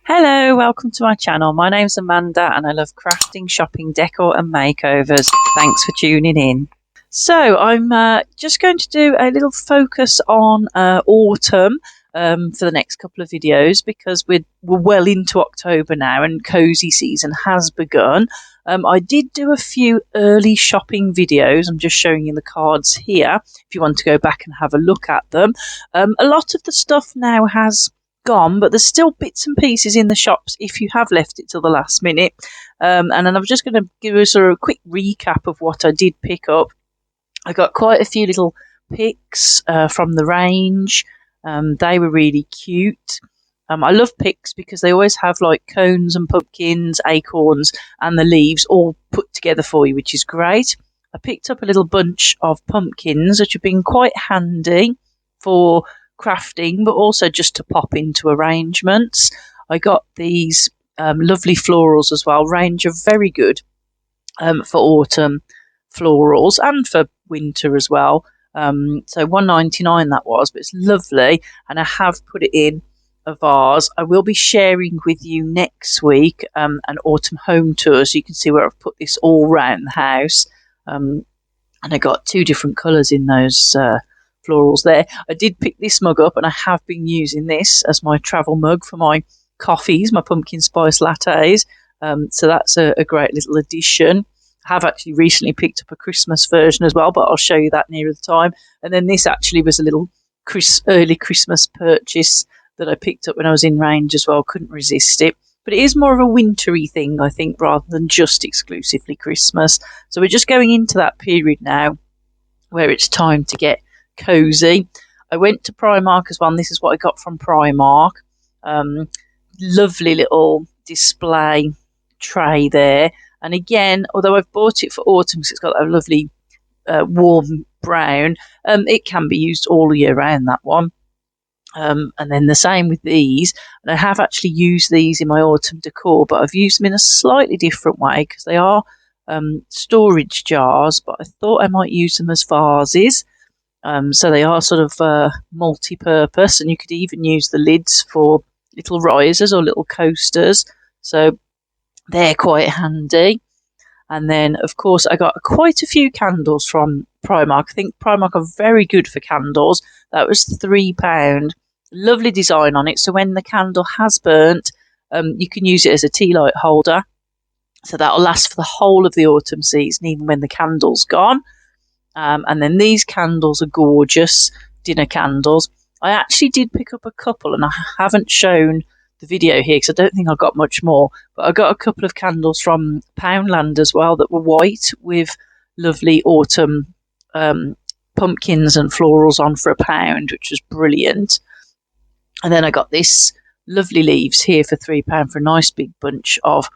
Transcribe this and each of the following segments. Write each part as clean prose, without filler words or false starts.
Hello, welcome to my channel. My name's Amanda and I love crafting, shopping, decor and makeovers. Thanks for tuning in. So I'm just going to do a little focus on autumn for the next couple of videos because we're well into October now and cozy season has begun. I did do a few early shopping videos. I'm just showing you the cards here if you want to go back and have a look at them. A lot of the stuff now has gone, but there's still bits and pieces in the shops if you have left it till the last minute. And then I'm just going to give a sort of a quick recap of what I did pick up. I got quite a few little picks from the range. They were really cute. I love picks because they always have like cones and pumpkins, acorns and the leaves all put together for you, which is great. I picked up a little bunch of pumpkins, which have been quite handy for crafting, but also just to pop into arrangements. I got these lovely florals as well. Range of very good for autumn florals and for winter as well. So $1.99 that was, but it's lovely, and I have put it in a vase. I will be sharing with you next week an autumn home tour, so you can see where I've put this all around the house. And I got two different colours in those florals there. I did pick this mug up, and I have been using this as my travel mug for my coffees, my pumpkin spice lattes. So that's a great little addition. I have actually recently picked up a Christmas version as well, but I'll show you that nearer the time. And then this actually was a little early Christmas purchase that I picked up when I was in range as well. Couldn't resist it. But it is more of a wintry thing, I think, rather than just exclusively Christmas. So we're just going into that period now where it's time to get cozy. I went to Primark as well, and this is what I got from Primark. Lovely little display tray there. And again, although I've bought it for autumn because it's got a lovely warm brown, it can be used all year round, that one. And then the same with these. And I have actually used these in my autumn decor, but I've used them in a slightly different way because they are storage jars, but I thought I might use them as vases. So they are sort of multi-purpose, and you could even use the lids for little risers or little coasters. So they're quite handy. And then, of course, I got quite a few candles from Primark. I think Primark are very good for candles. That was £3. Lovely design on it. So when the candle has burnt, you can use it as a tea light holder. So that'll last for the whole of the autumn season, even when the candle's gone. And then these candles are gorgeous, dinner candles. I actually did pick up a couple, and I haven't shown the video here because I don't think I got much more, but I got a couple of candles from Poundland as well that were white with lovely autumn pumpkins and florals on for £1, which was brilliant. And then I got this lovely leaves here for £3 for a nice big bunch of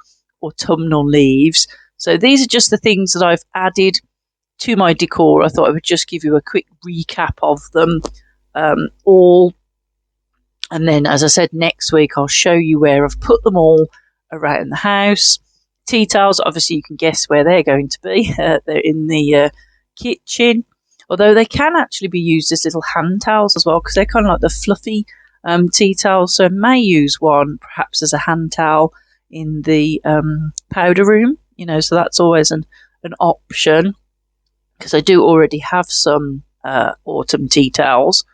autumnal leaves. So these are just the things that I've added to my decor. I thought I would just give you a quick recap of them all. And then, as I said, next week I'll show you where I've put them all around the house. Tea towels, obviously you can guess where they're going to be. They're in the kitchen. Although they can actually be used as little hand towels as well, because they're kind of like the fluffy tea towels. So I may use one perhaps as a hand towel in the powder room. So that's always an option, because I do already have some autumn tea towels.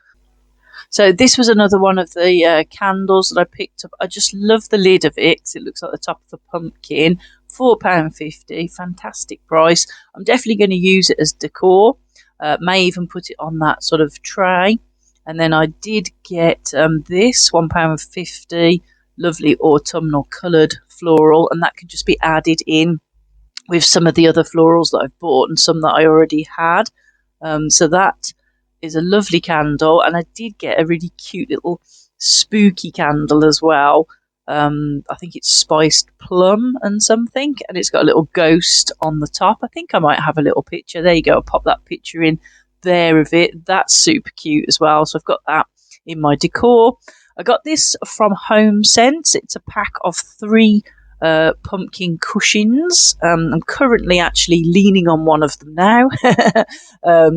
So this was another one of the candles that I picked up. I just love the lid of it because it looks like the top of a pumpkin. £4.50, fantastic price. I'm definitely going to use it as decor. May even put it on that sort of tray. And then I did get this, £1.50, lovely autumnal coloured floral. And that can just be added in with some of the other florals that I've bought and some that I already had. So that is a lovely candle, and I did get a really cute little spooky candle as well. I think it's spiced plum and something, and it's got a little ghost on the top. I think I might have a little picture. There you go. I'll pop that picture in there of it. That's super cute as well. So I've got that in my decor. I got this from Home Sense. It's a pack of 3 pumpkin cushions. I'm currently actually leaning on one of them now.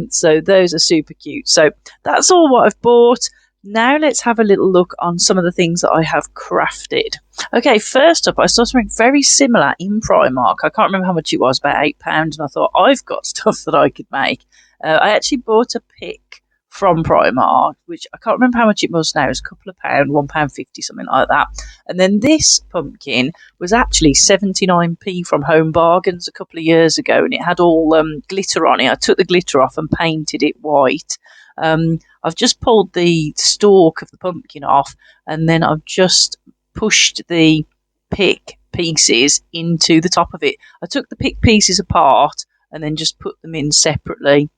So those are super cute. So that's all what I've bought. Now let's have a little look on some of the things that I have crafted. Okay, first up, I saw something very similar in Primark. I can't remember how much it was, about £8, and I thought, I've got stuff that I could make. I actually bought a pick from Primark, which I can't remember how much it was now. It was a couple of pounds, £1.50, something like that. And then this pumpkin was actually 79p from Home Bargains a couple of years ago, and it had all glitter on it. I took the glitter off and painted it white. I've just pulled the stalk of the pumpkin off, and then I've just pushed the pick pieces into the top of it. I took the pick pieces apart and then just put them in separately.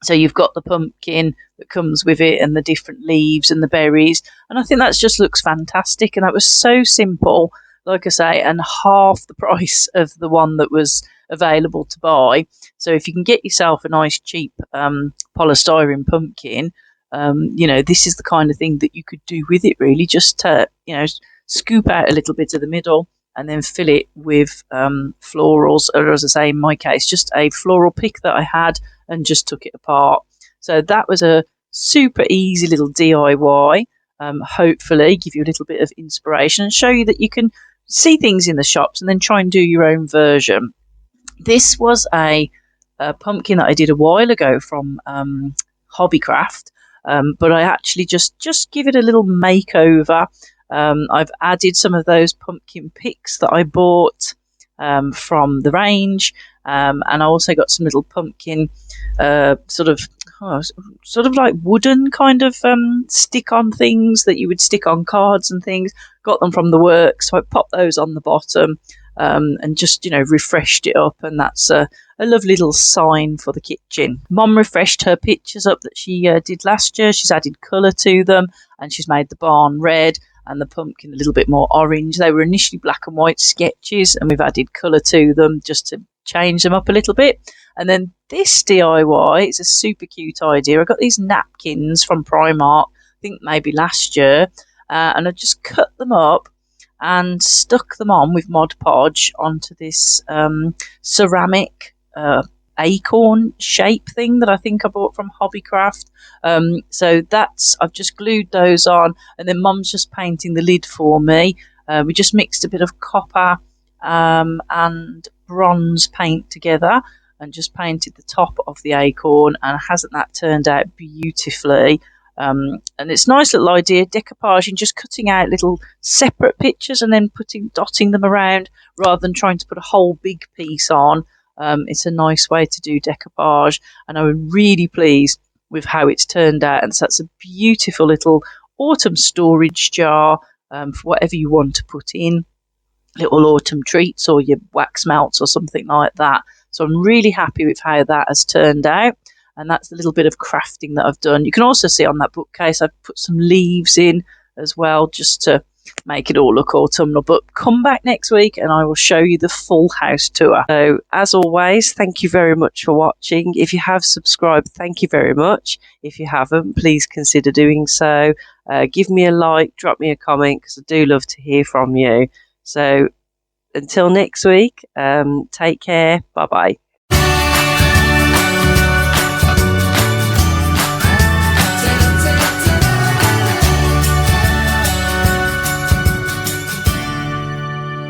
So you've got the pumpkin that comes with it and the different leaves and the berries. And I think that just looks fantastic. And that was so simple, like I say, and half the price of the one that was available to buy. So if you can get yourself a nice cheap polystyrene pumpkin, this is the kind of thing that you could do with it, really. Just, scoop out a little bit of the middle and then fill it with florals, or as I say, in my case, just a floral pick that I had and just took it apart. So that was a super easy little DIY. Hopefully give you a little bit of inspiration and show you that you can see things in the shops and then try and do your own version. This was a pumpkin that I did a while ago from Hobbycraft, but I actually just give it a little makeover. I've added some of those pumpkin picks that I bought from the range, and I also got some little pumpkin sort of like wooden kind of stick-on things that you would stick on cards and things. Got them from the works, so I popped those on the bottom and just refreshed it up, and that's a lovely little sign for the kitchen. Mom refreshed her pictures up that she did last year. She's added colour to them, and she's made the barn red and the pumpkin a little bit more orange. They were initially black and white sketches, and we've added colour to them just to change them up a little bit. And then this DIY, it's a super cute idea. I got these napkins from Primark, I think maybe last year, and I just cut them up and stuck them on with Mod Podge onto this ceramic acorn shape thing that I think I bought from Hobbycraft. So I've just glued those on, and then Mum's just painting the lid for me. We just mixed a bit of copper and bronze paint together and just painted the top of the acorn, and hasn't that turned out beautifully? And it's a nice little idea, decoupaging, just cutting out little separate pictures and then dotting them around rather than trying to put a whole big piece on. It's a nice way to do decoupage, and I'm really pleased with how it's turned out. And so that's a beautiful little autumn storage jar for whatever you want to put in, little autumn treats or your wax melts or something like that. So I'm really happy with how that has turned out. And that's a little bit of crafting that I've done. You can also see on that bookcase I've put some leaves in as well, just to make it all look autumnal. But come back next week and I will show you the full house tour. So as always, thank you very much for watching. If you have subscribed, thank you very much. If you haven't, please consider doing so. Give me a like, drop me a comment, because I do love to hear from you. So until next week, take care. Bye bye.